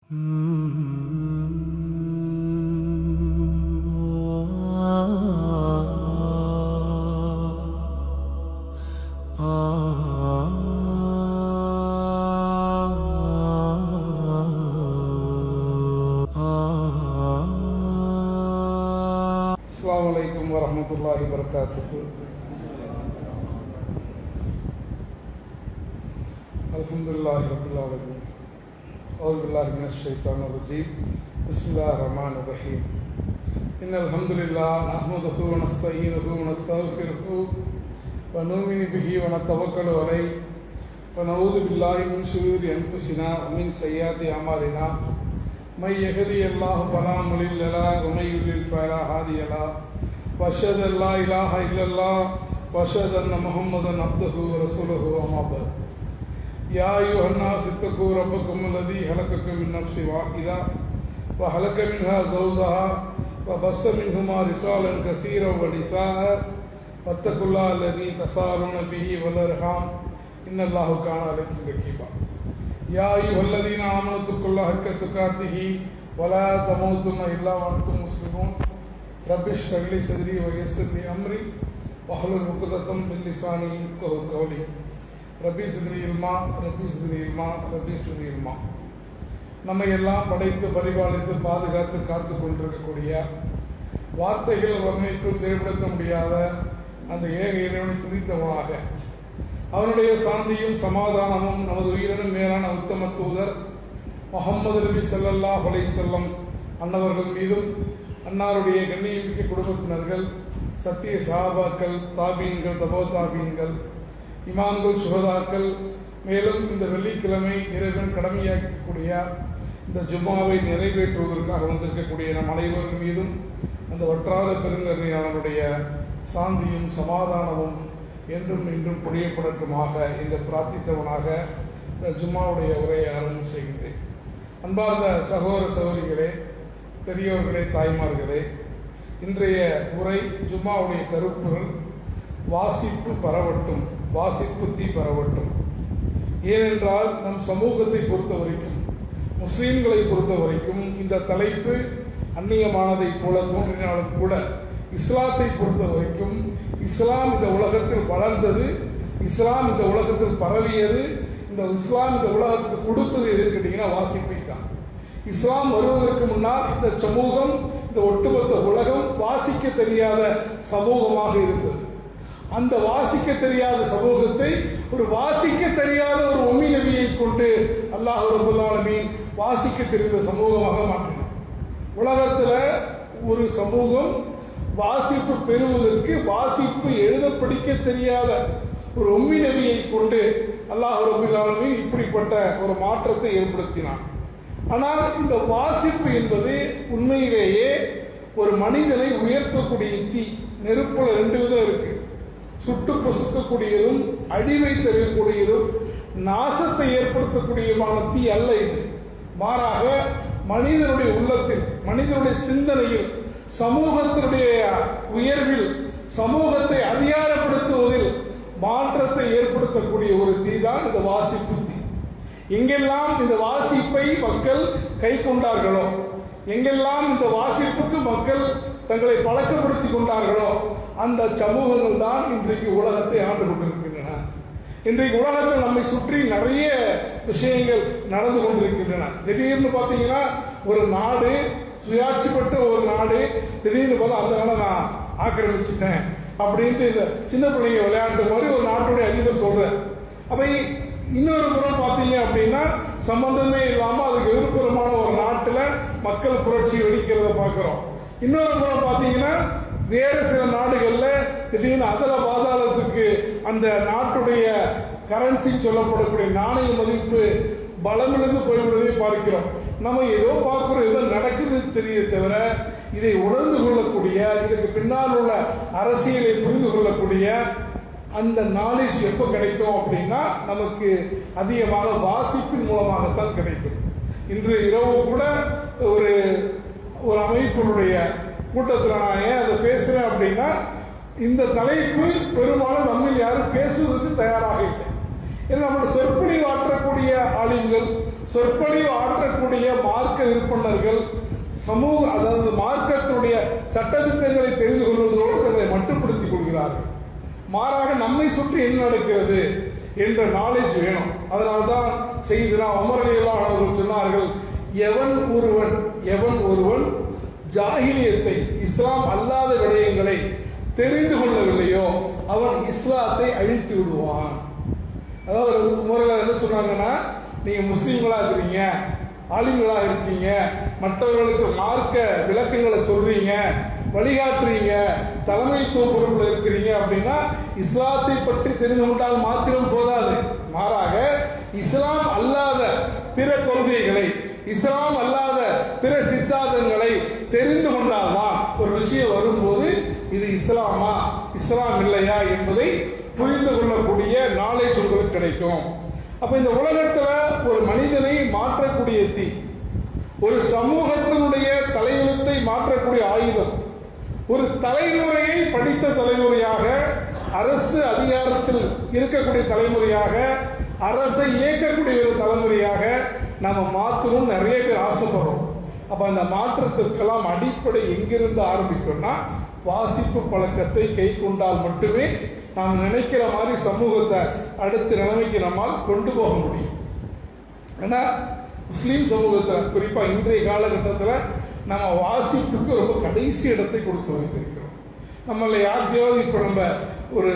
Assalamualaikum warahmatullahi wabarakatuh. Alhamdulillahi rabbil alamin. A'udhu billahi minash shaitanir rajim. Bismillahir rahmanir rahim. Innal hamdalillah nahmaduhu wa nasta'inuhu wa nastaghfiruhu wa nu'minu bihi wa natawakkalu alayhi wa na'udhu billahi min shururi anfusina wa min sayyiati a'malina. من يهدي الله فلا مضل له ومن يضلل فلا هادي له واشهد ان لا اله الا الله واشهد ان محمدا عبده ورسوله اما بعد يا ايها الناس اتقوا ربكم الذي خلقكم من نفس واحده وخلق منها زوجها وبث منهما رجالا كثيرا ونساء واتقوا الله الذي تساءلون به والارحام ان الله كان عليكم رقيبا يا أيها الذين آمنوا اتقوا الله حق تقاته ولا تموتن إلا وأنتم مسلمون رب اشرح لي صدري ويسر لي أمري واحلل عقدة من لساني يفقهوا قولي ربي زدني علما ربي زدني علما ربي زدني علما. நம்மை எல்லாம் படைத்து பரிபாலித்து பாதுகாத்து காத்து கொண்டிருக்கக்கூடிய வார்த்தைகள் வர்ணிப்பில் செயல்படுத்த முடியாத அந்த ஏக இறைவனை துதித்தவனாக அவனுடைய சாந்தியும் சமாதானமும் நமது உயிரினும் மேலான உத்தம தூதர் முஹம்மது நபி ஸல்லல்லாஹு அலைஹி வஸல்லம் அன்னவர்கள் மீதும் அன்னாருடைய கண்ணியமிக்க குடும்பத்தினர்கள் சத்திய சஹாபாக்கள் தாபீன்கள் தபோ தாபீன்கள் இமாம்கள் சுஹதாக்கள் மேலும் இந்த வெள்ளிக்கிழமை இறைவன் கடமையாக்கக்கூடிய இந்த ஜும்மாவை நிறைவேற்றுவதற்காக வந்திருக்கக்கூடிய நம் அனைவர்கள் மீதும் அந்த வற்றாத பெருங்கருணையாளனுடைய சாந்தியும் சமாதானமும் என்றும் இன்றும் பொழியப்படட்டுமாக இந்த பிரார்த்தித்தவனாக இந்த ஜும்மாவுடைய உரையை ஆரம்பம் செய்கின்றேன். அன்பார்ந்த சகோதர சகோதரிகளே, பெரியவர்களே, தாய்மார்களே, இன்றைய உரை ஜும்மாவுடைய கருப்பொருள் வாசிப்பு பரவட்டும், வாசிப்பு தீ பரவட்டும். ஏனென்றால் நம் சமூகத்தை பொறுத்த வரைக்கும், முஸ்லீம்களை பொறுத்த வரைக்கும் இந்த தலைப்பு அந்நியமானதை போல தோன்றினாலும் கூட இஸ்லாத்தை பொறுத்த வரைக்கும் இஸ்லாம் இந்த உலகத்தில் வளர்ந்தது, இஸ்லாம் இந்த உலகத்தில் பரவியது, இந்த இஸ்லாம் இந்த உலகத்துக்கு கொடுத்தது எதுன்னு கேட்டீங்கன்னா வாசிப்பை தான். இஸ்லாம் வருவதற்கு முன்னால் இந்த சமூகம், இந்த ஒட்டுமொத்த உலகம் வாசிக்க தெரியாத சமூகமாக இருந்தது. அந்த வாசிக்க தெரியாத சமூகத்தை ஒரு வாசிக்க தெரியாத ஒரு உம்மி நபியை கொண்டு அல்லாஹ் ரப்பல் ஆலமீன் வாசிக்க தெரிந்த சமூகமாக மாற்றினார். உலகத்துல ஒரு சமூகம் வாசிப்பு பெறுவதற்கு வாசிப்பு எழுத படிக்க தெரியாத ஒரு உம்மி நபியை கொண்டு அல்லாஹ் ரப்பல் ஆலமீன் இப்படிப்பட்ட ஒரு மாற்றத்தை ஏற்படுத்தினான். ஆனால் இந்த வாசிப்பு என்பது உண்மையிலேயே ஒரு மனிதனை உயர்த்தக்கூடிய தீ. நெருப்புல ரெண்டு விதம் இருக்கு. சுட்டு பொசுக்கக்கூடியதும் அழிவை தரக்கூடியதும் நாசத்தை ஏற்படுத்தக்கூடியமான தீ அல்ல இது. மாறாக மனிதனுடைய உள்ளத்தில், மனிதனுடைய சிந்தனையில், சமூகத்தினுடைய உயர்வில், சமூகத்தை அதிகாரப்படுத்துவதில் மாற்றத்தை ஏற்படுத்தக்கூடிய ஒரு தீ தான் இந்த வாசிப்பு தீ. எங்கெல்லாம் இந்த வாசிப்பை மக்கள் கை கொண்டார்களோ, எங்கெல்லாம் இந்த வாசிப்புக்கு மக்கள் தங்களை பழக்கப்படுத்திக் கொண்டார்களோ அந்த சமூகங்கள் தான் இன்றைக்கு உலகத்தை ஆண்டு கொண்டிருக்கின்றன. இன்றைக்கு உலகத்தில் நம்மை சுற்றி நிறைய விஷயங்கள் நடந்து கொண்டிருக்கின்றன. திடீர்னு பார்த்தீங்கன்னா ஒரு நாடு, சுயாட்சி பெற்ற ஒரு நாடு, திடீர்னு பார்த்தா அந்த நாளை நான் ஆக்கிரமிச்சுட்டேன் அப்படின்ட்டு இந்த சின்ன பிள்ளைங்க விளையாட்டு மாதிரி ஒரு நாட்டுடைய அதிபர் சொல்றார். அப்ப இன்னொரு புறம் பார்த்தீங்க அப்படின்னா சம்பந்தமே இல்லாமல் அதுக்கு எதிர்ப்புறமான ஒரு நாட்டில் மக்கள் புரட்சி வெடிக்கிறத பார்க்கிறோம். இன்னொரு புறம் பார்த்தீங்கன்னா வேறு சில நாடுகள்ல திடீர்னு அதல பாதாளத்துக்கு அந்த நாட்டுடைய கரன்சி சொல்லப்படக்கூடிய நாணய மதிப்பு பலமிழந்து போய்விடுவதை பார்க்கிறோம். நம்ம ஏதோ பார்க்கிறோம், ஏதோ நடக்குது தெரிய தவிர இதை உணர்ந்து கொள்ளக்கூடிய, இதுக்கு பின்னால் உள்ள அரசியலை புரிந்து கொள்ளக்கூடிய அந்த நாலேஜ் எப்போ கிடைக்கும் அப்படின்னா நமக்கு அதிகமாக வாசிப்பின் மூலமாகத்தான் கிடைக்கும். இன்று இரவு கூட ஒரு அமைப்பினுடைய கூட்டத்தில் நான் ஏன் அதை பேசுறேன் அப்படின்னா, இந்த தலைப்பு பெரும்பாலும் நம்ம யாரும் பேசுவதற்கு தயாராக இல்லை. ஏன்னா நம்மளோட சொற்பொழிவாற்றக்கூடிய ஆளுங்கள், சொற்பொழிவு ஆற்றக்கூடிய மார்க்க விற்பனர்கள் சமூக, அதாவது மார்க்கத்தினுடைய சட்டத்திட்டங்களை தெரிந்து கொள்வதோடு தங்களை மட்டுப்படுத்திக் கொள்கிறார்கள். மாறாக நம்மை சுற்றி என்ன நடக்கிறது என்ற நாலேஜ் வேணும். அதனால்தான் செய்தினா உமர் ரலியல்லாஹு அன்ஹு அவர்கள் சொன்னார்கள், எவன் ஒருவன் ஜாஹிலியத்தை, இஸ்லாம் அல்லாத விடயங்களை தெரிந்து கொள்ளவில்லையோ அவன் இஸ்லாத்தை அழித்து விடுவான். அதாவது முறையில் என்ன சொன்னாங்கன்னா, நீங்க முஸ்லீம்களா இருக்கிறீங்க, ஆலிம்களா இருக்கீங்க, மற்றவர்களுக்கு மார்க்க விளக்கங்களை சொல்றீங்க, வழிகாட்டுறீங்க, தலைமைத்துவ பொறுப்பில் இருக்கிறீங்க அப்படின்னா இஸ்லாத்தை பற்றி தெரிந்து கொண்டால் மாத்திரம் போதாது. மாறாக இஸ்லாம் அல்லாத பிற கொள்கைகளை, இஸ்லாம் அல்லாத பிற சித்தாந்தங்களை தெரிந்து கொண்டால்தான் ஒரு விஷயம் வரும்போது இது இஸ்லாமா இஸ்லாம் இல்லையா என்பதை புரிந்து கொள்ளக்கூடிய நாலேஜ் உங்களுக்கு கிடைக்கும். அப்ப இந்த உலகத்துல ஒரு மனிதனை மாற்றக்கூடிய தீ, ஒரு சமூகத்தினுடைய தலையெழுத்தை மாற்றக்கூடிய ஆயுதம், ஒரு தலைமுறையை படித்த தலைமுறையாக, அரசு அதிகாரத்தில் இருக்கக்கூடிய தலைமுறையாக, அரசை இயக்கக்கூடிய ஒரு தலைமுறையாக நம்ம மாற்றணும் நிறைய பேர் ஆசைப்படுறோம். அப்ப அந்த மாற்றத்திற்கெல்லாம் அடிப்படை எங்கிருந்து ஆரம்பிக்கும்னா வாசிப்பு பழக்கத்தை கை கொண்டால் மட்டுமே நாம் நினைக்கிற மாதிரி சமூகத்தை அடுத்த நிலைமைக்கு நம்மால் கொண்டு போக முடியும். ஏன்னா முஸ்லீம் சமூகத்தில் குறிப்பா இன்றைய காலகட்டத்தில் நம்ம வாசிப்புக்கு ரொம்ப கடைசி இடத்தை கொடுத்து வைத்திருக்கிறோம். நம்மள யாருக்கையாவது இப்போ நம்ம ஒரு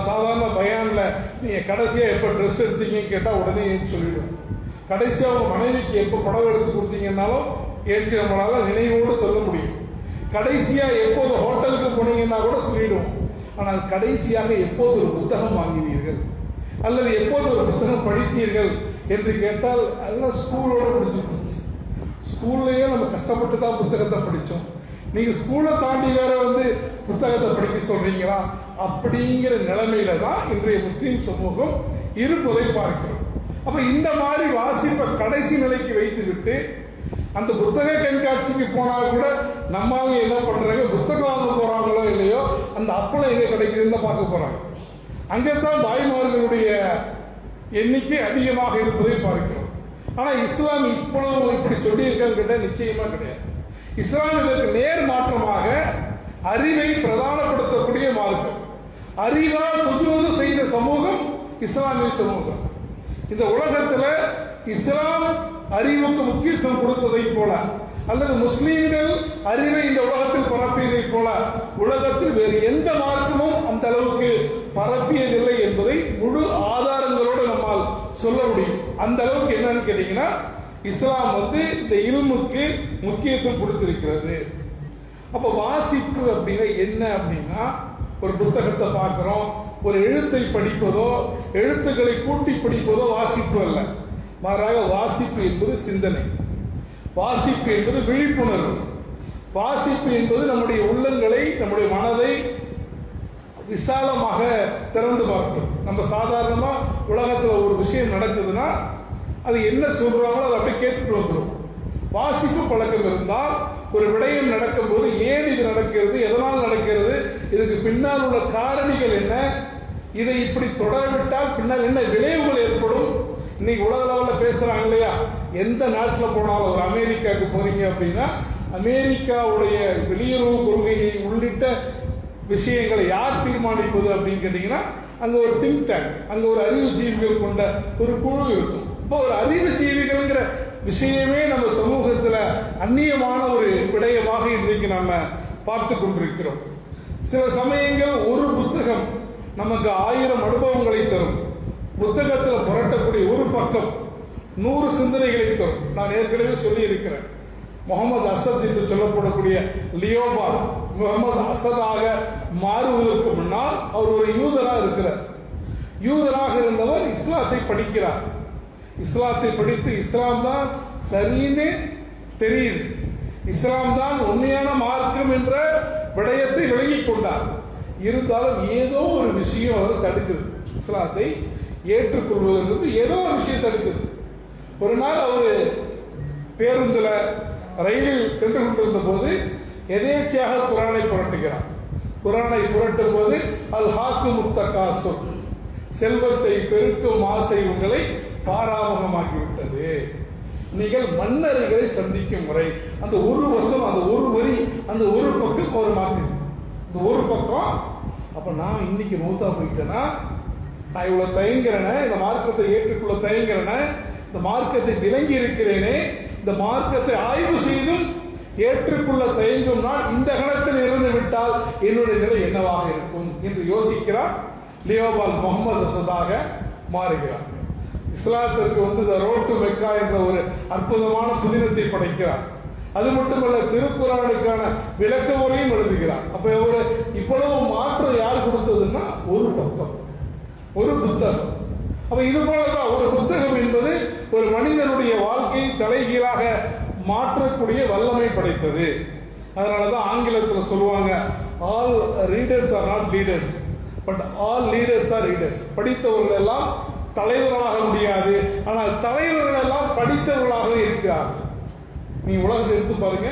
சாதாரண பயான்ல நீங்க கடைசியா எப்போ ட்ரெஸ் எடுத்தீங்கன்னு கேட்டால் உடனே ஏன்னு சொல்லிடுவோம். கடைசியா உங்க மனைவிக்கு எப்போ புடவை எடுத்து கொடுத்தீங்கன்னாலும் ஏற்றி நம்மளால நினைவோடு சொல்ல முடியும். கடைசியா எப்போது ஹோட்டலுக்கு போனீங்கன்னா கூட சொல்லிடுவோம். ஆனால் கடைசியாக எப்போது ஒரு புத்தகம் வாங்கினீர்கள் அல்லது எப்போது ஒரு புத்தகம் படித்தீர்கள் என்று கேட்டால் அதெல்லாம் ஸ்கூலோட முடிஞ்சு போச்சு. ஸ்கூல்லையே நம்ம கஷ்டப்பட்டு தான் புத்தகத்தை படித்தோம். நீங்க ஸ்கூலை தாண்டி வேற புத்தகத்தை படிக்க சொல்றீங்களா? அப்படிங்கிற நிலைமையில தான் இன்றைய முஸ்லீம் சமூகம் இருப்பதை பார்க்கிறோம். அப்ப இந்த மாதிரி வாசிப்பை கடைசி நிலைக்கு வைத்து விட்டு அந்த புத்தக கண்காட்சிக்கு போனா கூட நம்ம என்ன பண்றாங்க, புத்தகம் வாங்க போறாங்களோ இல்லையோ அந்த அப்பளம் எங்க கிடைக்குதுன்னு பார்க்க போறாங்க. அங்கேதான் தாய்மார்களுடைய எண்ணிக்கை அதிகமாக இருப்பதை பார்க்கிறோம். ஆனா இஸ்லாம் இப்பொழுது இப்படி சொல்லி இருக்கான்னு நிச்சயமா கிடையாது. இஸ்லாம் இதற்கு நேர் மாற்றமாக அறிவை பிரதானப்படுத்தக்கூடிய மார்க்கம். அறிவால் சுஜூது செய்த சமூகம் இஸ்லாமிய சமூகம். இந்த உலகத்துல இஸ்லாம் அறிவுக்கு முக்கியத்துவம் கொடுத்ததை போல அல்லது முஸ்லீம்கள் அறிவை இந்த உலகத்தில் பரப்பியதை போல உலகத்தில் வேறு எந்த மார்க்கமும் அந்த அளவுக்கு பரப்பியதில்லை என்பதை முழு ஆதாரங்களோடு நம்மால் சொல்ல முடியும். அந்த அளவுக்கு என்னன்னு கேட்டீங்கன்னா இஸ்லாம் இந்த இல்முக்கு முக்கியத்துவம் கொடுத்திருக்கிறது. அப்ப வாசிப்பு அப்படின்னா என்ன அப்படின்னா ஒரு புத்தகத்தை பார்க்கிறோம், ஒரு எழுத்தை படிப்பதோ எழுத்துக்களை கூட்டி படிப்பதோ வாசிப்பு அல்ல. மாறாக வாசிப்பு என்பது சிந்தனை, வாசிப்பு என்பது விழிப்புணர்வு, வாசிப்பு என்பது நம்முடைய உள்ளங்களை நம்முடைய மனதை விசாலமாக திறந்து பார்ப்பது. நம்ம சாதாரணமா உலகத்துல ஒரு விஷயம் நடக்குதுன்னா அது என்ன சொல்றாங்களோ அதை அப்படியே கேட்டுட்டு வந்துடும். வாசிப்பு பழக்கம் இருந்தால் ஒரு விடயம் நடக்கும் போது ஏன் இது நடக்கிறது, எதனால் நடக்கிறது, இதுக்கு பின்னால் உள்ள காரணிகள் என்ன, இதை இப்படி தொடரவிட்டால் பின்னால் என்ன விளைவுகள் ஏற்படும். இன்னைக்கு உலக லெவலில் பேசுறாங்க இல்லையா, எந்த நாட்டில் போனாலும் ஒரு அமெரிக்காவுக்கு போறீங்க அப்படின்னா அமெரிக்காவுடைய வெளியுறவு கொள்கையை உள்ளிட்ட விஷயங்களை யார் தீர்மானிப்பது அப்படின்னு கேட்டீங்கன்னா அங்க ஒரு திங்க் டேங்க், அங்க ஒரு அறிவுஜீவிகள் கொண்ட ஒரு குழு இருக்கும். இப்போ ஒரு அறிவுஜீவிகள்ங்கிற விஷயமே நம்ம சமூகத்துல அந்நியமான ஒரு விடயமாக இன்றைக்கு நம்ம பார்த்து கொண்டிருக்கிறோம். சில சமயங்கள் ஒரு புத்தகம் நமக்கு 1000 அனுபவங்களை தரும். புத்தகத்தில் புரட்டக்கூடிய ஒரு பக்கம் 100 சிந்தனைகளை தரும். நான் ஏற்கனவே சொல்லி இருக்கிறேன், முகமது அசத் என்று சொல்லப்படக்கூடிய லியோபார் முகமது அசதாக மாறுவதற்கு முன்னால் அவர் ஒரு யூதராக இருக்கிறார். யூதராக இருந்தவர் இஸ்லாத்தை படிக்கிறார். இஸ்லாத்தை படித்து இஸ்லாம் தான் சரின்னு தெரியுது, இஸ்லாம் தான் உண்மையான மார்க்கம் என்ற விடயத்தை விளங்கிக் கொண்டார். இருந்தாலும் ஏதோ ஒரு விஷயம் அவர் தடுக்குது, இஸ்லாத்தை ஏற்றுக்கொள்வதற்கு ஏதோ ஒரு விஷயம் தடுக்குது. ஒரு நாள் அவர் பேருந்துல ரயிலில் சென்று கொண்டிருந்த போது எதேச்சையாக குரானை புரட்டுகிறார். குரானை புரட்டும் போது அல் ஹாக்கு முத்தகாசுர், செல்வத்தை பெருக்கும் ஆசை உங்களை பாராமுகமாக்கிவிட்டது. நீங்கள் மன்னர்களை சந்திக்கும் முறை. அந்த ஒரு வருஷம், அந்த ஒரு வரி, அந்த ஒரு பக்கம் அவர் மாற்றி, இந்த ஒரு பக்கம். அப்ப நான் இன்னைக்கு மௌத்தா போயிட்டேன்னா, நான் இவ்வளவு தயங்குறேனே, இந்த மார்க்கத்தை ஏற்றுக்கொள்ள தயங்குறேனே, இந்த மார்க்கத்தை விளங்கி இருக்கிறேனே, இந்த மார்க்கத்தை ஆய்வு செய்தும் ஏற்றுக்கொள்ள தயங்கும் நான் இந்த கணத்தில் இருந்து விட்டால் என்னுடைய நிலை என்னவாக இருக்கும் என்று யோசிக்கிறார். லியோபால் முகமது அசதாக மாறுகிறார். இஸ்லாத்திற்கு த ரோட் டு மெக்கா என்ற ஒரு அற்புதமான புதினத்தை படைக்கிறார். அது மட்டுமல்ல, திருக்குறானுக்கான விளக்க உரையும் எழுதுகிறார். அப்ப இவ்வளவு மாற்றம் யார் கொடுத்ததுன்னா ஒரு பக்கம், ஒரு புத்தகம். அப்ப இது போலதான் ஒரு புத்தகம் என்பது ஒரு மனிதனுடைய வாழ்க்கையை தலைகீழாக மாற்றக்கூடிய வல்லமை படைத்தது. அதனாலதான் ஆங்கிலத்தில் சொல்லுவாங்க, all readers R not leaders, but all leaders are readers. படித்தவர்கள் எல்லாம் தலைவர்களாக முடியாது, ஆனால் தலைவர்கள் எல்லாம் படித்தவர்களாகவே இருக்கிறார்கள். நீ உலகத்தை எடுத்து பாருங்க,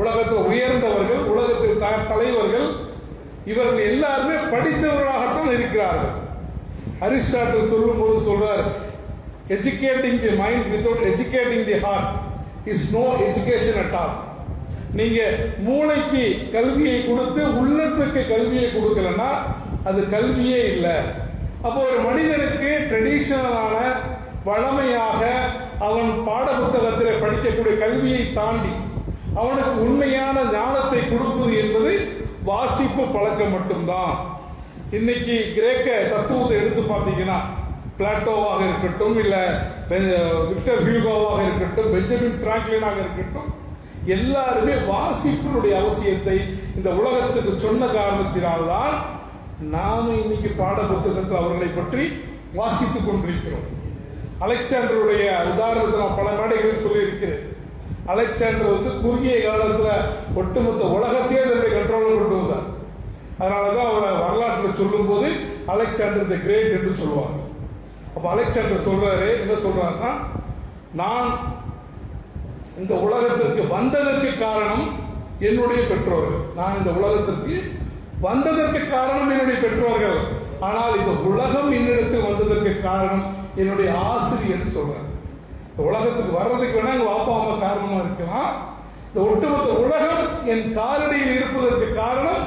உலகத்தில் உயர்ந்தவர்கள், உலகத்தில் தலைவர்கள், இவர்கள் எல்லாருமே படித்தவர்களாகத்தான் இருக்கிறார்கள். அரிஸ்டாட்டில் சொல்லும் போது சொல்றார், educating the mind without educating the heart is no education at all. நீங்க மூளைக்கு கல்வியை கொடுத்து உள்ளத்துக்கு கல்வியை கொடுக்கலன்னா அது கல்வியே இல்லை. அப்போ ஒரு மனிதனுக்கு ட்ரெடிஷனலான வழமையாக அவன் பாட புத்தகத்தில் படிக்கக்கூடிய கல்வியை தாண்டி அவனுக்கு உண்மையான ஞானத்தை கொடுப்பது என்பது வாசிப்பு பழக்கம் மட்டும்தான். இன்னைக்கு கிரேக்க தத்துவத்தை எடுத்து பார்த்தீங்கன்னா, பிளாட்டோவாக இருக்கட்டும், இல்ல விக்டர் ஹியூகோவாக இருக்கட்டும், பெஞ்சமின் பிராங்க்லினாக இருக்கட்டும், எல்லாருமே வாசிப்பினுடைய அவசியத்தை இந்த உலகத்துக்கு சொன்ன காரணத்தினால்தான் நாம இன்னைக்கு பாட புத்தகத்தில் அவர்களை பற்றி வாசித்துக் கொண்டிருக்கிறோம். அலெக்சாண்டருடைய உதாரணத்தை நான் பல மேடைகளில் சொல்லி இருக்கிறேன். அலெக்சாண்டர் குறுகிய காலத்தில் ஒட்டுமொத்த உலகத்தையே தன்னுடைய கண்ட்ரோலில் கொண்டு வந்தார். அதனாலதான் அவரை வரலாற்றில் சொல்லும் போது அலெக்சாண்டர் தி கிரேட் என்று சொல்லுவாங்க. அப்ப அலெக்சாண்டர் சொல்றாரு, என்ன சொல்றாருன்னா, நான் இந்த உலகத்திற்கு வந்ததற்கு காரணம் என்னுடைய பெற்றோர்கள். நான் இந்த உலகத்திற்கு வந்ததற்கு காரணம் என்னுடைய பெற்றோர்கள், ஆனால் இந்த உலகம் என்னிடத்தில் வந்ததற்கு காரணம் என்னுடைய ஆசிரியர் சொல்றார். இந்த உலகத்துக்கு வர்றதுக்கு வேணா எங்க அப்பா அம்மா காரணமா இருக்கலாம், இந்த ஒட்டுமொத்த உலகம் என் காலடியில் இருப்பதற்கு காரணம்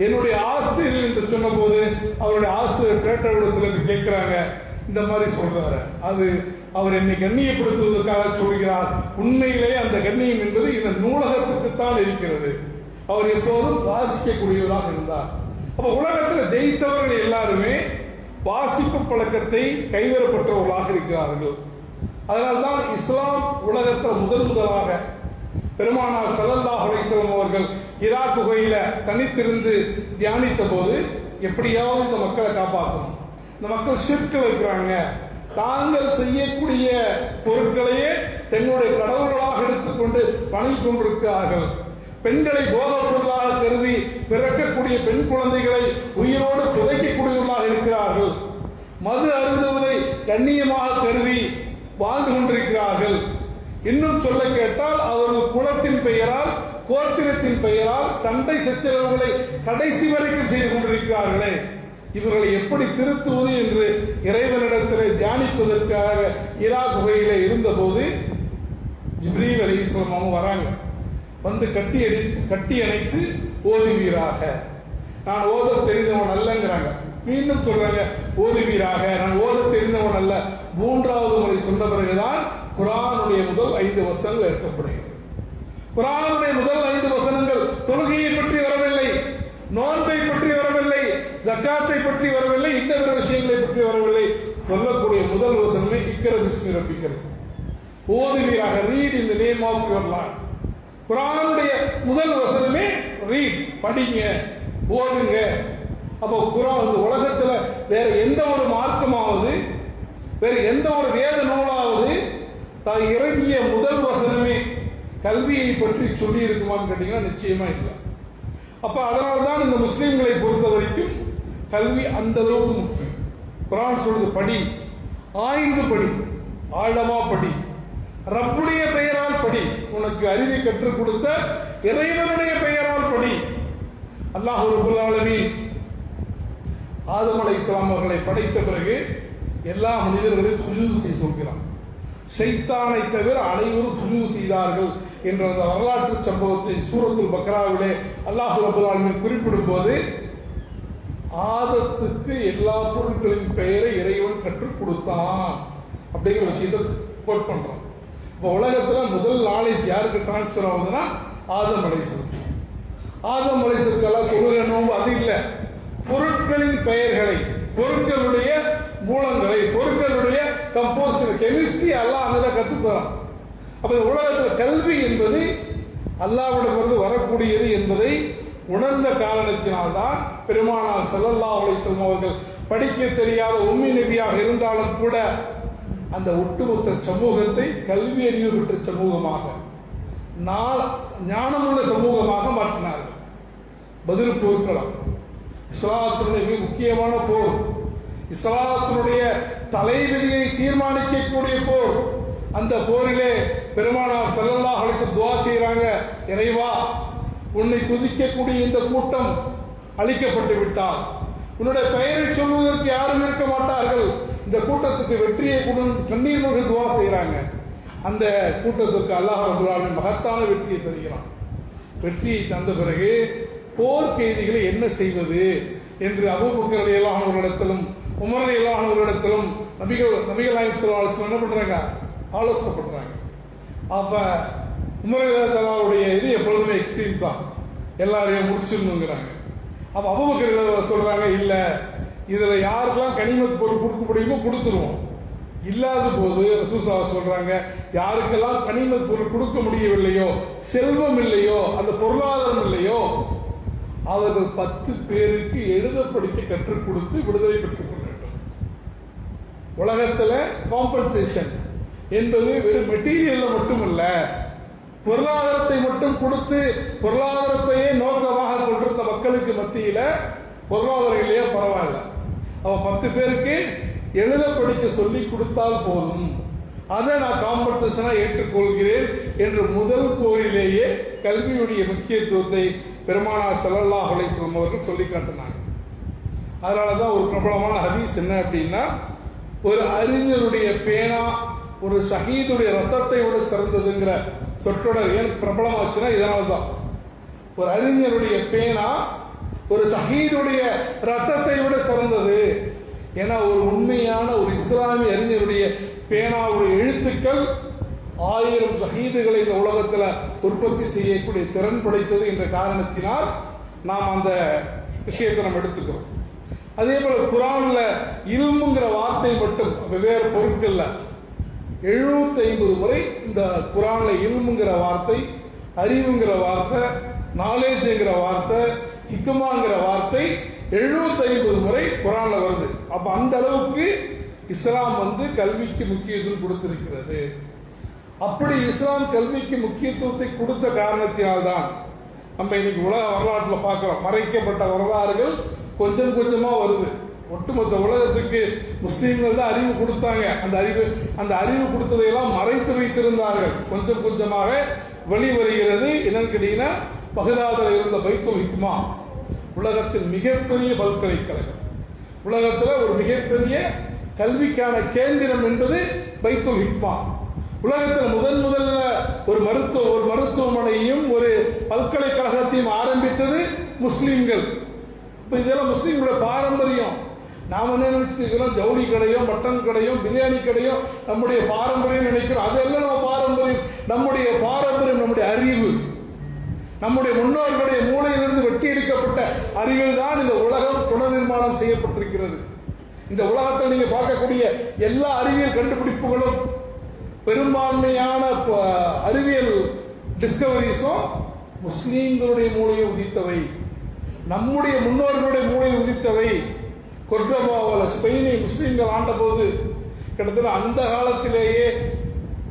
என்னுடைய ஆசிரியர்கள் என்று சொன்ன போது அவருடைய ஆசிரியர் பேட்டவிடத்தில் கேட்கிறாங்க, இந்த மாதிரி சொல்றாரு. அது அவர் என்னை கண்ணியப்படுத்துவதற்காக சொல்கிறார். உண்மையிலே அந்த கண்ணியம் என்பது இந்த நூலகத்துக்குத்தான் இருக்கிறது. அவர் எப்போதும் வாசிக்கக்கூடியவராக இருந்தார். அப்ப உலகத்தில் ஜெயித்தவர்கள் எல்லாருமே வாசிப்பு பழக்கத்தை கைவரப்பட்டவர்களாக இருக்கிறார்கள். அதனால்தான் இஸ்லாம் உலகத்தில் முதலாக பெருமானார் ஸல்லல்லாஹு அலைஹி வஸல்லம் அவர்கள் ஹிரா குகையில தனித்திருந்து தியானித்த போது, எப்படியாவது இந்த மக்களை காப்பாற்றணும், இந்த மக்கள் ஷிர்க்ல இருக்கிறாங்க, தாங்கள் செய்யக்கூடிய பொருட்களையே தங்களுடைய கடவுள்களாக எடுத்துக்கொண்டு வணங்கிக் கொண்டிருக்கிறார்கள், பெண்களை போதைப் பொருளாக கருதி பிறக்கக்கூடிய பெண் குழந்தைகளை உயிரோடு புதைக்கக்கூடியவர்களாக இருக்கிறார்கள், மது அருந்துவதை கண்ணியமாக கருதி வாழ்ந்து கொண்டிருக்கிறார்கள். இன்னும் சொல்ல கேட்டால் அவர்கள் குலத்தின் பெயரால், கோத்திரத்தின் பெயரால் சண்டை சச்சரவுகளை கடைசி வரைக்கும் செய்து கொண்டிருக்கிறார்களே, இவர்களை எப்படி திருத்துவது என்று இறைவனிடத்தில் தியானிப்பதற்காக ஹிரா குகையில இருந்தபோது ஜிப்ரீல் அலைஹிஸ்ஸலாம் அவங்க வராங்க. கட்டி அணைத்து ஓதுவீராக, நான் ஓத தெரிந்தவன் அல்லங்கிறாங்க. மீண்டும் சொல்றாங்க, ஓதுவீராக, நான் ஓத தெரிந்தவன் அல்ல. மூன்றாவது முறை சொன்ன பிறகுதான் குர்ஆனுடைய முதல் 5 வசனங்கள் ஏற்கப்படுகிறது. குர்ஆனுடைய முதல் 5 வசனங்கள் தொழுகையை பற்றி வரவில்லை, நோன்பை பற்றி வரவில்லை, ஜக்காத்தை பற்றி வரவில்லை, இன்ன விஷயங்களை பற்றி வரவில்லை. சொல்லக்கூடிய முதல் வசனமே இக்ர பிஸ்மி ரப்பிக்கல், ஓதுவீராக, read in the name of your Lord. குர்ஆனுடைய முதல் வசனமே ரீட், படிங்க, ஓதுங்க. அப்போ குர்ஆன் உலகத்துல வேற எந்த ஒரு மார்க்கமாவது, வேற எந்த ஒரு வேத நூலாவது தான் இறங்கிய முதல் வசனமே கல்வியை பற்றி சொல்லி இருக்குமான்னு கேட்டீங்கன்னா நிச்சயமா இல்லை. அப்ப அதனால்தான் இந்த முஸ்லிம்களை பொறுத்த வரைக்கும் கல்வி அந்த அளவுக்கு முக்கியம். குர்ஆன் சொல்றது படி, ஆய்ந்து படி, ஆழமா படி, ரப்புடைய பெயரால் படி, உனக்கு அறிவை கற்றுக் கொடுத்த இறைவனுடைய பெயரால் படி. அல்லாஹ் ரப்புல் ஆலமீன் ஆதம் அலைஹிஸ்ஸலாம் அவர்களை படைத்த பிறகு எல்லா மனிதர்களையும் சுஜூது செய்ய சொல்கிறான். ஷைத்தானை தவிர அனைவரும் சுஜூத் செய்தார்கள் என்ற அந்த வரலாற்று சம்பவத்தை சூரத்துல் பக்ராவிலே அல்லாஹ் ரப்பல் ஆலமீன் குறிப்பிடும் போது ஆதத்துக்கு எல்லா பொருட்களின் பெயரை இறைவன் கற்றுக் கொடுத்தான் அப்படிங்கிற விஷயத்தை கோட் பண்றோம். இப்போ உலகத்துல முதல் நாலேஜ் யாருக்கு டிரான்ஸ்பர் ஆகுதுன்னா ஆதம் அலைஹிஸ்ஸலாம். ஆதம் அலைஹிஸ்ஸலாம் தொழுகை நோன்பு அது இல்லை, பொருட்களின் பெயர்களை, பொருட்களுடைய மூலங்களை, பொருட்களுடைய கம்போசிஷன், கெமிஸ்ட்ரி எல்லாம் அங்கதான் கற்றுத்தரான். அப்ப இந்த உலகத்துல கல்வி என்பது அல்லாஹ்விடமிருந்து வரக்கூடியது என்பதை உணர்ந்த காரணத்தினால்தான் பெருமானார் ஸல்லல்லாஹு அலைஹி வஸல்லம் அவர்கள் படிக்க தெரியாத உம்மி நபியாக இருந்தாலும் கூட அந்த ஒட்டுமொத்த சமூகத்தை கல்வி அறிவு பெற்ற சமூகமாக, ஞானமுள்ள சமூகமாக மாற்றினார்கள். பதில் போர்க்களம் இஸ்லாத்தினுடைய மிக முக்கியமான போர், இஸ்லாத்தினுடைய தலைவிதியை தீர்மானிக்கக்கூடிய போர். அந்த போரிலே பெருமானார் ஸல்லல்லாஹு அலைஹி வஸல்லம் துஆ செய்றாங்க, இறைவா உன்னை துதிக்கக்கூடிய இந்த கூட்டம் அழிக்கப்பட்டு விட்டால் உன்னுடைய பெயரை சொல்வதற்கு யாரும் இருக்க மாட்டார்கள், இந்த கூட்டத்துக்கு வெற்றியை கண்ணீர் மல்க துஆ செய்றாங்க. அந்த கூட்டத்திற்கு அல்லாஹ் ரப்பல் ஆலமீன் மகத்தான வெற்றியை தருகிறான். வெற்றியை தந்த பிறகு போர் கைதிகளை என்ன செய்வது என்று அபூபக்கர் ரலியல்லாஹு அன்ஹு அவர்களிடத்திலும் உமர் ரலியல்லாஹு அன்ஹு அவர்களிடத்திலும் நபிகள் நாயகம் ஸல்லல்லாஹு அலைஹி வஸல்லம் என்ன பண்றாங்க, ஆலோசனை பண்றாங்க. அப்ப உமர் ரலியல்லாஹுடைய இது எப்பொழுதுமே எக்ஸ்ட்ரீம் தான், எல்லாரையும் முடிச்சிடணுங்கிறாங்க. அப்ப அபூபக்கர் சொல்றாங்க, இல்ல இதுல யாருக்கெல்லாம் கனிமத் பொருள் கொடுக்க முடியுமோ கொடுத்துருவோம். இல்லாத போது ரசூலுல்லாஹ் சொல்றாங்க, யாருக்கெல்லாம் கனிமத் பொருள் கொடுக்க முடியவில்லையோ, செல்வம் இல்லையோ, அந்த பொருளாதாரம் இல்லையோ, அவர்கள் 10 பேருக்கு எழுத படிக்க கற்றுக் கொடுத்து விடுதலை பெற்றுக் கொள்ளட்டும். உலகத்துல காம்பன்சேஷன் என்பது வெறும் மெட்டீரியல்ல மட்டுமல்ல, பொருளாதாரத்தை மட்டும் கொடுத்து பொருளாதாரத்தையே நோக்கமாக கொண்டிருந்த மக்களுக்கு மத்தியில பொருளாதாரம் இல்லையா பரவாயில்ல, அவன் 10 பேருக்கு எழுத படிக்க சொல்லி கொடுத்தால் போதும், அதை நான் காம்பன்சேஷனா ஏற்றுக்கொள்கிறேன் என்று முதல் போரிலேயே கல்வியுடைய முக்கியத்துவத்தை பெருமானார் ஸல்லல்லாஹு அலைஹி வஸல்லம் அவர்கள் சொல்லி காட்டினாங்க. அதனாலதான் ஒரு பிரபலமான ஹதீஸ் என்ன அப்படின்னா, ஒரு அறிஞருடைய பேனா ஒரு ஷஹீதுடைய ரத்தத்தை விட சிறந்ததுங்கிற சொற்றொடர் ஏன் பிரபலமாச்சுன்னா இதனால்தான். ஒரு அறிஞருடைய பேனா ஒரு ஷஹீதுடைய ரத்தத்தை விட சிறந்தது. ஏன்னா ஒரு உண்மையான ஒரு இஸ்லாமிய அறிஞருடைய பேனாவுடைய எழுத்துக்கள் 1000 ஷஹீதுகளை இந்த உலகத்தில் உற்பத்தி செய்யக்கூடிய திறன் படைத்தது என்ற காரணத்தினால் நாம் அந்த விஷயத்தை நம்ம எடுத்துக்கிறோம். அதே போல குர்ஆன்ல இல்முங்கிற வார்த்தை மட்டும் வெவ்வேறு பொருட்கள்ல 750 முறை இந்த குர்ஆன்ல இல்முங்கிற வார்த்தை, அறிவுங்கிற வார்த்தை, நாலேஜ்ங்கிற வார்த்தை, ஹிக்மாங்கிற வார்த்தை 750 முறை குர்ஆன்ல வருது. அப்ப அந்த அளவுக்கு இஸ்லாம் கல்விக்கு முக்கியத்துவம் கொடுத்திருக்கிறது. அப்படி இஸ்லாம் கல்விக்கு முக்கியத்துவத்தை கொடுத்த காரணத்தினால்தான் நம்ம இன்னைக்கு உலக வரலாற்றில் பார்க்கிறோம், மறைக்கப்பட்ட வரலாறுகள் கொஞ்சம் கொஞ்சமா வருது. ஒட்டுமொத்த உலகத்துக்கு முஸ்லீம்கள் தான் அறிவு கொடுத்தாங்க. அந்த அறிவு கொடுத்ததையெல்லாம் மறைத்து வைத்திருந்தார்கள். கொஞ்சம் கொஞ்சமாக வெளிவருகிறது. என்னன்னு கேட்டீங்கன்னா, பகதாதில் இருந்த பைத்துல் ஹிக்மா உலகத்தின் மிகப்பெரிய பல்கலைக்கழகம், உலகத்தில் ஒரு மிகப்பெரிய கல்விக்கான கேந்திரம் என்பது பைத்துல் ஹிக்மா. உலகத்தில் முதல்ல ஒரு மருத்துவமனையும் ஒரு பல்கலைக்கழகத்தையும் ஆரம்பித்தது முஸ்லீம்கள். இப்ப இதெல்லாம் முஸ்லீம்களோட பாரம்பரியம். நாம என்ன நினைச்சிருக்கிறோம், ஜவுளி கடையோ, மட்டன் கடையோ, பிரியாணி கடையோ நம்முடைய பாரம்பரியம் நினைக்கிறோம். அதெல்லாம் நம்ம பாரம்பரியம். நம்முடைய பாரம்பரியம் நம்முடைய அறிவு, நம்முடைய முன்னோர்களுடைய மூளையிலிருந்து வெட்டி எடுக்கப்பட்ட அறிவில் தான் இந்த உலகம் புனர்நிர்மாணம் செய்யப்பட்டிருக்கிறது. இந்த உலகத்தில் நீங்க பார்க்கக்கூடிய எல்லா அறிவியல் கண்டுபிடிப்புகளும், பெரும்பான்மையான அறிவியல் டிஸ்கவரிஸும் முஸ்லீம்களுடைய மூளையை உதித்தவை, நம்முடைய முன்னோர்களுடைய மூளையை உதித்தவை. கொர்டோபாவில் ஸ்பெயினை முஸ்லீம்கள் ஆண்ட போது கிட்டத்தட்ட அந்த காலத்திலேயே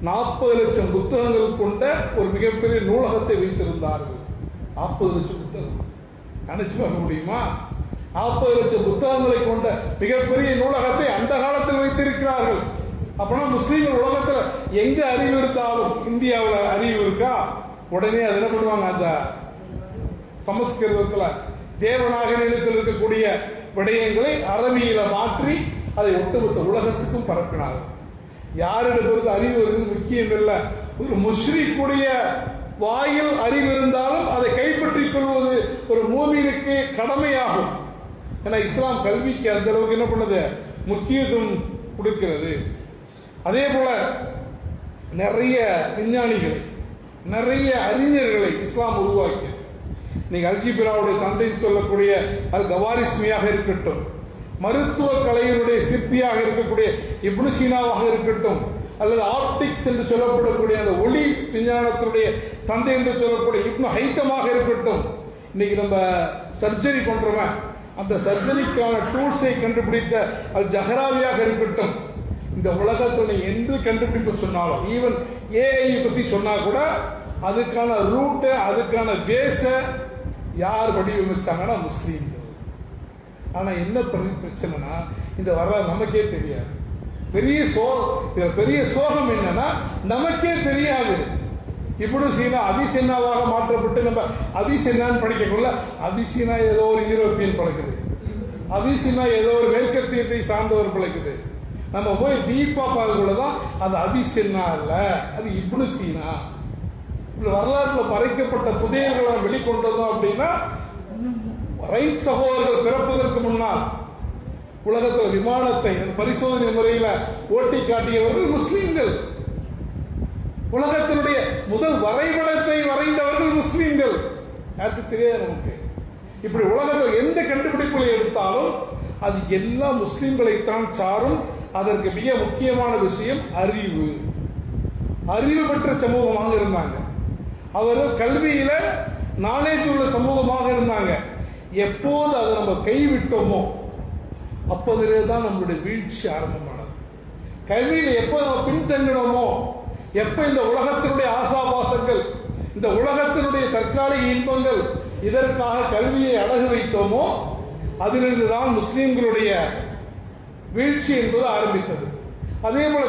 40 லட்சம் புத்தகங்கள் கொண்ட ஒரு மிகப்பெரிய நூலகத்தை வைத்திருந்தார்கள். 40 லட்சம் புத்தகம் நினைச்சு பார்க்க முடியுமா? 40 லட்சம் புத்தகங்களை கொண்ட மிகப்பெரிய நூலகத்தை அந்த காலத்தில் வைத்திருக்கிறார்கள். அப்பனா முஸ்லீம்கள் உலகத்தில் எங்க அறிவு இருந்தாலும், இந்தியாவில் அறிவு இருக்கா, உடனே அது என்ன பண்ணுவாங்க, அந்த சமஸ்கிருதத்தில் தேவநாகரி எழுத்தில் இருக்கக்கூடிய விடயங்களை அரபியில மாற்றி அதை ஒட்டுமொத்த உலகத்துக்கும் பரப்பினார்கள். யாரிடமிருந்து அறிவு வருவது முக்கியம் இல்லை. ஒரு முஷ்ரிக்குடைய வாயில் அறிவு இருந்தாலும் அதை கைப்பற்றிக் கொள்வது ஒரு மூமினுக்கு கடமையாகும். ஏன்னா இஸ்லாம் கல்விக்கு அந்த அளவுக்கு என்ன பண்ணுது, முக்கியத்துவம் கொடுக்கிறது. அதே போல நிறைய விஞ்ஞானிகளை, நிறைய அறிஞர்களை இஸ்லாம் உருவாக்கி, இன்னைக்கு அல்ஜிபிராவுடைய தந்தைன்னு சொல்லக்கூடிய அல் கவாரிஸ்மியாக இருக்கட்டும், மருத்துவ கலையினுடைய சிற்பியாக இருக்கக்கூடிய இப்னு சீனாவாக இருக்கட்டும், அல்லது ஆப்டிக்ஸ் என்று சொல்லப்படக்கூடிய அந்த ஒளி விஞ்ஞானத்தினுடைய தந்தை என்று சொல்லக்கூடிய இப்னு ஹைத்தமாக இருக்கட்டும், இன்னைக்கு நம்ம சர்ஜரி பண்றோம், அந்த சர்ஜரிக்கான டூல்ஸை கண்டுபிடித்த அல் ஜஹராவியாக இருக்கட்டும், இந்த உலகத்தில் எந்த கண்டுபிடிப்பு சொன்னாலும், ஈவன் ஏஐ பத்தி சொன்னா கூட அதுக்கான ரூட்டை, அதுக்கான பேஸ யார் வடிவமைச்சாங்கன்னா முஸ்லீம்கள். ஆனா என்ன பிரச்சனைனா, இந்த வரலாறு நமக்கே தெரியாது. பெரிய சோகம் என்னன்னா நமக்கே தெரியாது. இப்னு சீனா அபிசின்னாவாக மாற்றப்பட்டு நம்ம அபிசின்னான்னு படிக்கக்குள்ள, அபிசினா ஏதோ ஒரு யூரோப்பியன் பழக்குது, அபிசினா ஏதோ ஒரு மேற்கத்தியத்தை சார்ந்தவர் பழக்குது. நம்ம போய் டீப்பா பார்க்கக்குள்ளதான் அது அபிசின்னா இல்ல, அது இப்னு சீனா. வரலாற்றில் மறைக்கப்பட்ட புதையல்களை வெளிக்கொண்டதும் அப்படின்னா, ரைட் சகோதரர்கள் பிறப்பதற்கு முன்னால் உலகத்தில் விமானத்தை பரிசோதனை முறையில் ஓட்டி காட்டியவர்கள் முஸ்லீம்கள். உலகத்தினுடைய முதல் வரைபடத்தை வரைந்தவர்கள் முஸ்லீம்கள். யாருக்கு தெரியாது நமக்கு. இப்படி உலகத்தில் எந்த கண்டுபிடிப்புகளை எடுத்தாலும் அது எல்லா முஸ்லீம்களைத்தான் சாரும். அதற்கு மிக முக்கியமான விஷயம் அறிவு. அறிவு பெற்ற சமூகமாக இருந்தாங்க. அவர்கள் கல்வியில நாலேஜ் உள்ள சமூகமாக இருந்தாங்க. எப்போது அதை நம்ம கைவிட்டோமோ அப்போதிலே தான் நம்மளுடைய வீழ்ச்சி ஆரம்பமானது. கல்வியில எப்போ நம்ம பின்தங்கினோமோ, எப்ப இந்த உலகத்தினுடைய ஆசாபாசங்கள், இந்த உலகத்தினுடைய தற்காலிக இன்பங்கள், இதற்காக கல்வியை அடகு வைத்தோமோ அதிலிருந்து தான் முஸ்லீம்களுடைய வீழ்ச்சி என்பது ஆரம்பித்தது. அதே போல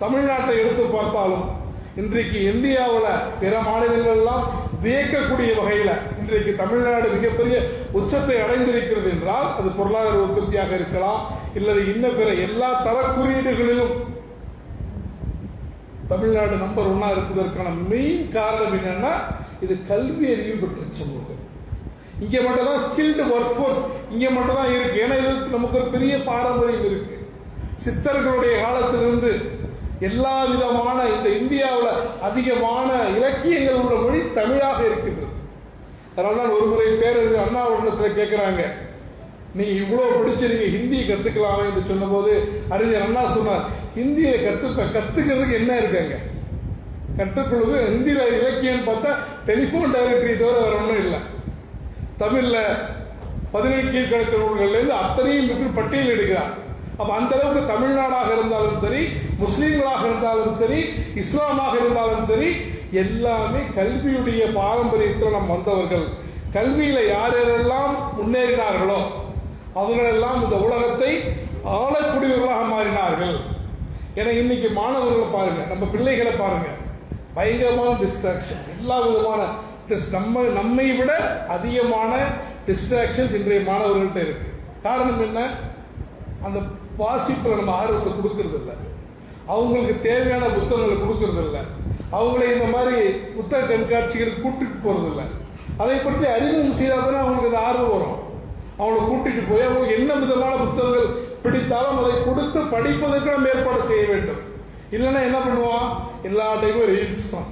தமிழ்நாட்டை எடுத்து பார்த்தாலும் இன்றைக்கு இந்தியாவில் பிற மாநிலங்கள் எல்லாம் வியக்கக்கூடிய வகையில் இன்றைக்கு தமிழ்நாடு மிகப்பெரிய உச்சத்தை அடைந்திருக்கிறது என்றால் அது பொருளாதார உற்பத்தியாக இருக்கலாம், இல்லது இன்னும் பிற எல்லா தர குறியீடுகளிலும் தமிழ்நாடு நம்பர் 1 இருப்பதற்கான மெயின் காரணம் என்னன்னா, இது கல்வி அறிவு பெற்ற சமூகம். இங்க மட்டும் தான் ஸ்கில்டு ஒர்க் ஃபோர்ஸ் இங்க மட்டும் தான் இருக்கு. ஏன்னா இதுக்கு நமக்கு ஒரு பெரிய பாரம்பரியம் இருக்கு. சித்தர்களுடைய காலத்திலிருந்து எல்லா விதமான இந்த இந்தியாவில் அதிகமான இலக்கியங்கள் உள்ள மொழி தமிழாக இருக்கின்றது. அதனால்தான் ஒரு முறை பேரறிஞர் அண்ணா அவர்களிடத்தில் கேட்கிறாங்க, நீங்க இவ்வளவு படிச்சு நீங்க ஹிந்தியை கத்துக்கலாமே என்று சொன்ன போது அறிஞர் அண்ணா சொன்னார், ஹிந்தியை கத்துக்கிறதுக்கு என்ன இருக்காங்க, கற்றுக்கொள்வது ஹிந்தியில இலக்கியம் பார்த்தா டெலிபோன் டைரக்டரி தவிர வேற ஒன்றும் இல்லை. தமிழ்ல 17 கீழ்கணக்கு நூல்கள்ல இருந்து அத்தனையும் பட்டியல் எடுக்கிறார். அப்ப அந்த அளவுக்கு தமிழ்நாடாக இருந்தாலும் சரி, முஸ்லீம்களாக இருந்தாலும் சரி, இஸ்லாமாக இருந்தாலும் சரி, எல்லாமே கல்வியுடைய பாரம்பரியத்தில் நாம் வந்தவர்கள். கல்வியில யார் யாரெல்லாம் முன்னேறினார்களோ அவர்களெல்லாம் இந்த உலகத்தை ஆளக்கூடியவர்களாக மாறினார்கள். ஏன்னா இன்னைக்கு மாணவர்கள் பாருங்க, நம்ம பிள்ளைகளை பாருங்க, பயங்கரமான டிஸ்ட்ராக்ஷன், எல்லா விதமான நம்மை விட அதிகமான டிஸ்ட்ராக்ஷன் இன்றைய மாணவர்கள்ட்ட இருக்கு. காரணம் என்ன? அந்த வாசிப்புல நம்ம ஆர்வத்தை கொடுக்கறது இல்லை, அவங்களுக்கு தேவையான புத்தகங்களை கொடுக்கறது இல்லை, அவங்களை இந்த மாதிரி புத்தக கண்காட்சிகளுக்கு கூட்டிட்டு போறது இல்லை. அதை பற்றி அறிமுகம் செய்தால் அவங்களுக்கு அந்த ஆர்வம் வரும். அவங்களை கூட்டிட்டு போய் அவங்களுக்கு என்ன விதமான புத்தகங்கள் பிடித்தாலும் அதை கொடுத்து படிப்பதற்கு நம்ம ஏற்பாடு செய்ய வேண்டும். இல்லைன்னா என்ன பண்ணுவான், எல்லா டைமும் ரீல்ஸ் தான்,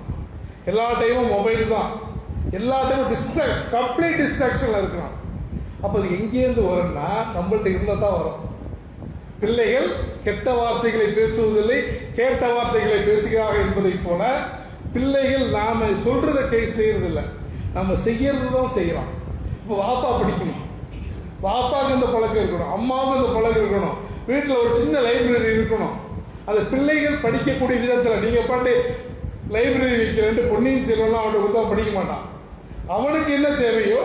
எல்லா டைமும் மொபைல் தான், எல்லா டைமும் கம்ப்ளீட் டிஸ்ட்ராக்ஷன்ல இருக்கிறான். அப்ப அது எங்கேருந்து வரும்னா நம்மள்ட்ட இருந்தா தான் வரும். பிள்ளைகள் கெட்ட வார்த்தைகளை பேசுவதில்லை, கேட்ட வார்த்தைகளை பேசுகிறார்கள் என்பதை போல பிள்ளைகள் நாம சொல்றதை செய்யறதில்லை, நம்ம செய்யறது தான் செய்யறோம். இப்போ வாப்பா படிக்கணும், வாப்பாவுக்கு இந்த பழக்கம் இருக்கணும், அம்மாவுக்கு இந்த பழக்கம் இருக்கணும், வீட்டில் ஒரு சின்ன லைப்ரரி இருக்கணும். அந்த பிள்ளைகள் படிக்கக்கூடிய விதத்தில் நீங்க பாட்டு லைப்ரரி வைக்கிறேன் பொன்னியின் செல்வன்லாம் அவனுக்கு கொடுத்தா படிக்க மாட்டான். அவனுக்கு என்ன தேவையோ,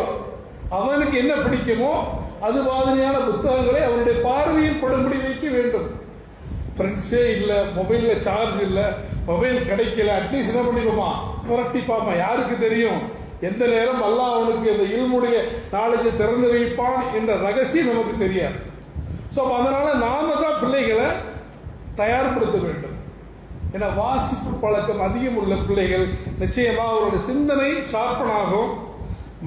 அவனுக்கு என்ன பிடிக்குமோ அது மாதிரியான புத்தகங்களை அவனுடைய பார்வையில் படும்படி வைக்க வேண்டும். ஃப்ரெண்ட்ஸே இல்லை, மொபைலில் சார்ஜ் இல்லை, மொபைல் கிடைக்கல, அட்லீஸ்ட் என்ன பண்ணிப்போமா, புரட்டி பார்ப்பான். யாருக்கு தெரியும் எந்த நேரம் அல்லாஹ் அவனுக்கு இந்த இல்முடைய நாலேஜை திறந்து வைப்பான் என்ற ரகசியம் நமக்கு தெரியாது. ஸோ அதனால நாம தான் பிள்ளைகளை தயார்படுத்த வேண்டும். ஏன்னா வாசிப்பு பழக்கம் அதிகம் உள்ள பிள்ளைகள் நிச்சயமாக அவருடைய சிந்தனை ஷார்ப்பனாகும்,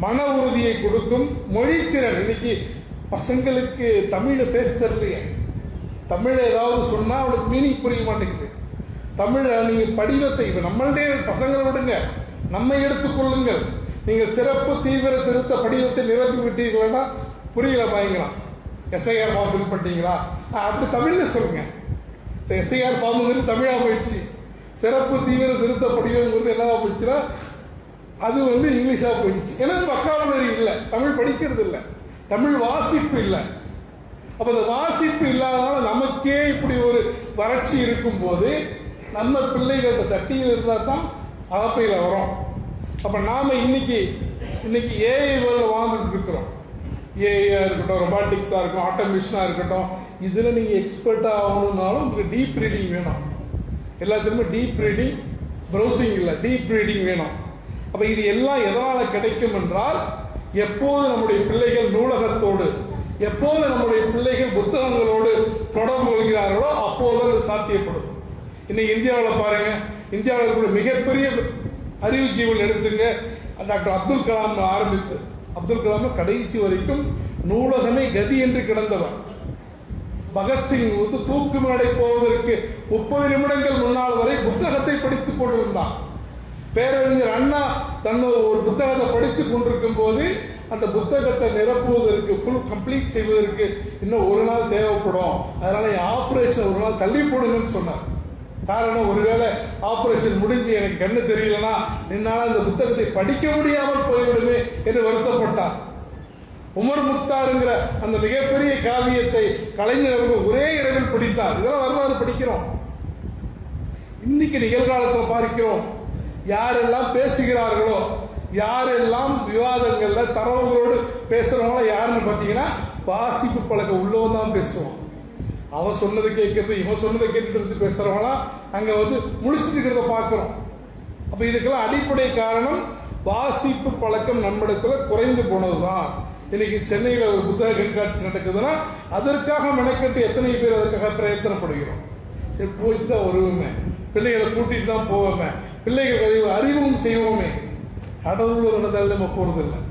மன உறுதியை கொடுக்கும். மொழித்திறன், இன்னைக்கு பசங்களுக்கு தமிழை பேச தெரியலையே, தமிழை ஏதாவது சொன்னால் அவனுக்கு மீனிங் புரிய மாட்டேங்குது. தமிழை நீங்கள் படிவத்தை இப்போ நம்மளுடைய பசங்களை விடுங்க, நம்மை எடுத்துக்கொள்ளுங்கள். நீங்கள் சிறப்பு தீவிர திருத்த படிவத்தை நிரப்பி விட்டீர்களா புரியல பாய்ங்களாம். எஸ்ஐஆர் ஃபார்ம் ஃபில் பண்ணிட்டீங்களா அப்படி தமிழில் சொல்லுங்க. எஸ்ஐஆர் ஃபார்முங்கிறது தமிழாக போயிடுச்சு, சிறப்பு தீவிர திருத்த படிவங்கிறது என்னவா போயிடுச்சுன்னா அது இங்கிலீஷாக போயிடுச்சு. ஏன்னா வக்காபுலரி இல்லை, தமிழ் படிக்கிறது இல்லை, தமிழ் வாசிப்பு இல்லை. அப்போ அந்த வாசிப்பு இல்லாதனால நமக்கே இப்படி ஒரு வறட்சி இருக்கும் போது நம்ம பிள்ளைகளோட சக்தியில் இருந்தால் தான் அகப்பையில் வரும். அப்போ நாம் இன்னைக்கு ஏஐ வேர்ல்டில் வாழ்ந்துட்டு இருக்கிறோம். ஏஐயாக இருக்கட்டும், ரொபாட்டிக்ஸாக இருக்கட்டும், ஆட்டோமேஷனாக இருக்கட்டும், இதில் நீங்கள் எக்ஸ்பர்ட்டாக ஆகணும்னாலும் உங்களுக்கு டீப் ரீடிங் வேணும். எல்லாத்துக்குமே டீப் ரீடிங், ப்ரௌசிங் இல்லை, டீப் ரீடிங் வேணும். அப்போ இது எல்லாம் எதனால் கிடைக்கும் என்றால், எப்போது நம்முடைய பிள்ளைகள் நூலகத்தோடு, எப்போது நம்முடைய பிள்ளைகள் புத்தகங்களோடு தொடர்பு கொள்கிறார்களோ அப்போது அது சாத்தியப்படும். இன்னைக்கு இந்தியாவில் பாருங்க, இந்தியாவில் இருக்கிற மிகப்பெரிய அறிவு ஜீவன் எடுத்துங்க, டாக்டர் அப்துல் கலாம் ஆரம்பித்து அப்துல் கலாம் கடைசி வரைக்கும் நூலகமே கதி என்று கிடந்தவர். பகத்சிங் தூக்கு மேடை போவதற்கு 30 நிமிடங்கள் முன்னால் வரை புத்தகத்தை படித்துக் கொண்டிருந்தார். பேரறிஞர் அண்ணா தன்னோட ஒரு புத்தகத்தை படித்துக் கொண்டிருக்கும் போது அந்த புத்தகத்தை நிரப்புவதற்கு ஃபுல் கம்ப்ளீட் செய்வதற்கு இன்னும் ஒரு நாள் தேவைப்படும், அதனால ஆபரேஷன் ஒரு நாள் தள்ளி போடுங்கன்னு சொன்னார். காரணம், ஒருவேளை ஆபரேஷன் முடிஞ்சு எனக்கு கண்ணு தெரியலனா என்னால் அந்த புத்தகத்தை படிக்க முடியாமல் போய்விடுமே என்று வருத்தப்பட்டார். உமர் முக்தாருங்கிற அந்த மிகப்பெரிய காவியத்தை கலைஞர் ஒரே இரவில் படித்தார். இதெல்லாம் வரலாறு படிக்கிறோம். இன்னைக்கு நிகழ்காலத்தில் பார்க்கிறோம், யாரெல்லாம் பேசுகிறார்களோ, யாரெல்லாம் விவாதங்கள்ல தரவுகளோடு பேசுறவங்கள யாருன்னு பார்த்தீங்கன்னா வாசிப்பு பழக்கம் உள்ளவன் தான் பேசுவான். அவன் சொன்னதை கேட்கறது, இவன் சொன்னதை கேட்டுட்டு பேசுறவங்களா அங்க முழிச்சுட்டு இருக்கிறத பார்க்கிறோம். அப்ப இதுக்கெல்லாம் அடிப்படை காரணம் வாசிப்பு பழக்கம் நம்மிடத்துல குறைந்து போனதுதான். இன்னைக்கு சென்னையில் ஒரு புத்தக கண்காட்சி நடக்குதுன்னா அதற்காக மெனக்கட்டு எத்தனை பேர் அதற்காக பிரயத்தனப்படுகிறோம். சரி, போயிட்டு தான் வருவோமே, பிள்ளைகளை கூட்டிட்டு தான் போவோமே, பிள்ளைகள் அறிவும் செய்வோமே. கடவுள் நடந்தால் நம்ம போறதில்லை.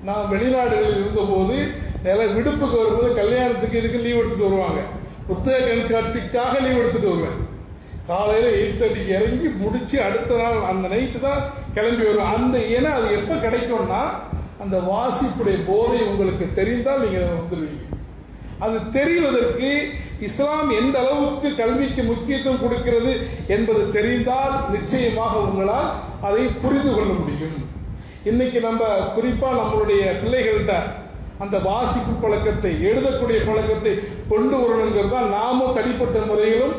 நான் வெளிநாடுகளில் இருந்தபோது விடுப்புக்கு வரும்போது கல்யாணத்துக்கு இதுக்கு லீவ் எடுத்துட்டு வருவாங்க, புத்தக கண்காட்சிக்காக லீவ் எடுத்துட்டு வருவேன். காலையில் 8:30 இறங்கி முடிச்சு அடுத்த நாள் அந்த நைட்டு தான் கிளம்பி வருவேன். அந்த ஏன்னா அது எப்போ கிடைக்கும்னா அந்த வாசிப்புடைய போதை உங்களுக்கு தெரிந்தால் நீங்க வந்துடுவீங்க. அது தெரிவதற்கு இஸ்லாம் எந்த அளவுக்கு கல்விக்கு முக்கியத்துவம் கொடுக்கிறது என்பது தெரிந்தால் நிச்சயமாக உங்களால் அதை புரிந்து கொள்ள முடியும். இன்னைக்கு நம்ம குறிப்பா நம்மளுடைய பிள்ளைகள்கிட்ட அந்த வாசிப்பு பழக்கத்தை, எழுதக்கூடிய பழக்கத்தை கொண்டு வரணுங்கிறது தான் நாமும் தனிப்பட்ட முறையிலும்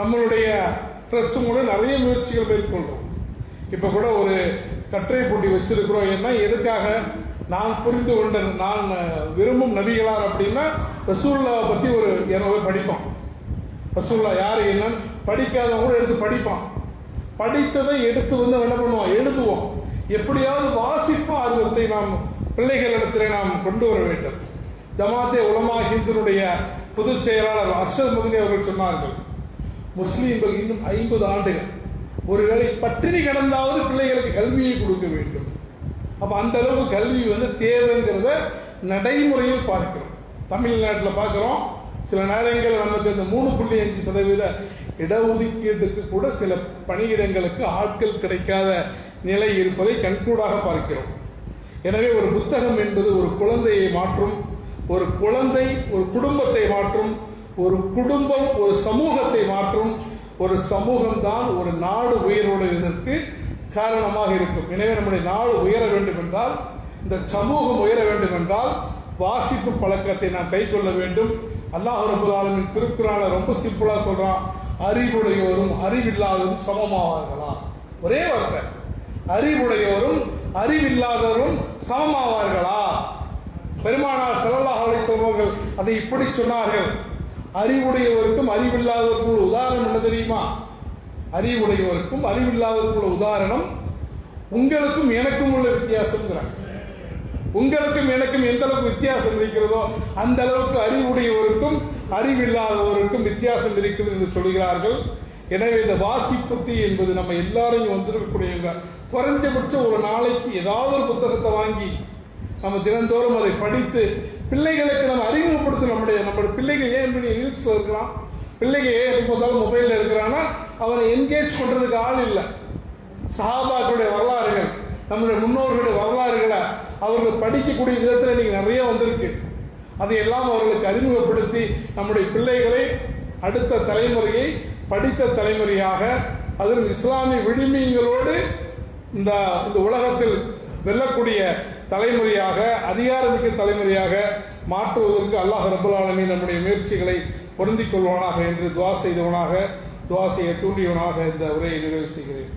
நம்மளுடைய ட்ரஸ்ட் மூலம் நிறைய முயற்சிகள் மேற்கொள்றோம். இப்ப கூட ஒரு கட்டுரை போட்டி வச்சிருக்கிறோம். ஏன்னா எதுக்காக, நான் புரிந்து கொண்ட, நான் விரும்பும் நபிகளார் அப்படின்னா ரசூலுல்லாஹ் பத்தி ஒரு 200 படிப்பான். ரசூலுல்லாஹ் யாரு என்னன்னு படிக்காதவங்க கூட எடுத்து படிப்பான். படித்ததை எடுத்து என்ன பண்ணுவோம், எழுதுவோம். எப்படியாவது வாசிப்பு ஆர்வத்தை நாம் பிள்ளைகளிடத்தில் நாம் கொண்டு வர வேண்டும். ஜமாத்தே உலமா ஹிந்தினுடைய பொதுச் செயலாளர் அர்ஷத் மதனி அவர்கள் சொன்னார்கள், முஸ்லீம்கள் இன்னும் 50 ஆண்டுகள் ஒருவேளை பட்டினி கிடந்தாவது பிள்ளைகளுக்கு கல்வியை கொடுக்க வேண்டும். அப்ப அந்த அளவுக்கு கல்வி தேவைங்கிறத நடைமுறையில் பார்க்கிறோம். தமிழ்நாட்டில் பார்க்கிறோம், சில நேரங்கள் நமக்கு இந்த 3.5% இடஒதுக்கீட்டுக்கு கூட சில பணியிடங்களுக்கு ஆட்கள் கிடைக்காத நிலை இருப்பதை கண்கூடாக பார்க்கிறோம். எனவே ஒரு புத்தகம் என்பது ஒரு குழந்தையை மாற்றும், ஒரு குழந்தை ஒரு குடும்பத்தை மாற்றும், ஒரு குடும்பம் ஒரு சமூகத்தை மாற்றும், ஒரு சமூகம் தான் ஒரு நாடு உயர்வடைவதற்கு காரணமாக இருக்கும். எனவே நம்முடைய நாடு உயர வேண்டும் என்றால், இந்த சமூகம் உயர வேண்டும் என்றால் வாசிப்பு பழக்கத்தை நாம் கை கொள்ள வேண்டும். அல்லாஹ் ரப்பல் ஆலமீன் திருக்குர்ஆன்ல ரொம்ப சிம்பிளா சொல்றான், அறிவுடையோரும் அறிவில்லாதவரும் சமமாவார்களா? ஒரே வார்த்தை, அறிவுடையோரும் அறிவில்லாதவரும் சமமாவார்களா? பெருமானார் ஸல்லல்லாஹு அலைஹி வஸல்லம் அவர்கள் அதை இப்படி சொன்னார்கள், அறிவுடையவருக்கும் அறிவில்லாதவருக்கும் உதாரணம் என்ன தெரியுமா? அறிவுடையவருக்கும் அறிவில்லாதவருக்கும் உதாரணம் உங்களுக்கும் எனக்கும் உள்ள வித்தியாசம். உங்களுக்கும் எனக்கும் எந்த அளவுக்கு வித்தியாசம் இருக்கிறதோ அந்த அளவுக்கு அறிவுடையவருக்கும் அறிவில்லாதவருக்கும் வித்தியாசம் இருக்கிறது என்று சொல்கிறார்கள். எனவே இந்த வாசிப்புத்தி என்பது நம்ம எல்லாரையும் வந்திருக்கக்கூடியவங்க. குறைஞ்சபட்சம் ஒரு நாளைக்கு ஏதாவது ஒரு புத்தகத்தை வாங்கி நம்ம தினந்தோறும் அதை படித்து பிள்ளைகளுக்கு நம்ம அறிமுகப்படுத்த. நம்முடைய பிள்ளைகள் ஏன் ரீல்ஸ்ல இருக்கிறான், பிள்ளைகள் ஏன் எப்போதாலும் மொபைல்ல இருக்கிறான்னா அவனை என்கேஜ் பண்றதுக்கு ஆள் இல்லை. சஹாபாக்களுடைய வரலாறுகள், நம்முடைய முன்னோர்களுடைய வரலாறுகளை அவர்கள் படிக்கக்கூடிய விதத்தில் இன்னைக்கு நிறைய வந்திருக்கு. அதையெல்லாம் அவர்களுக்கு அறிமுகப்படுத்தி நம்முடைய பிள்ளைகளை அடுத்த தலைமுறையை படித்த தலைமுறையாக, அதிலும் இஸ்லாமிய விழுமியங்களோடு இந்த உலகத்தில் வெல்லக்கூடிய தலைமுறையாக, அதிகாரமிக்க தலைமுறையாக மாற்றுவதற்கு அல்லாஹ் ரப்பல் ஆலமீன் நம்முடைய முயற்சிகளை பொருந்திக் கொள்வானாக என்று துஆ செய்தவனாக, துஆ செய்ய தூண்டியவனாக இந்த உரையை நிறைவு செய்கிறேன்.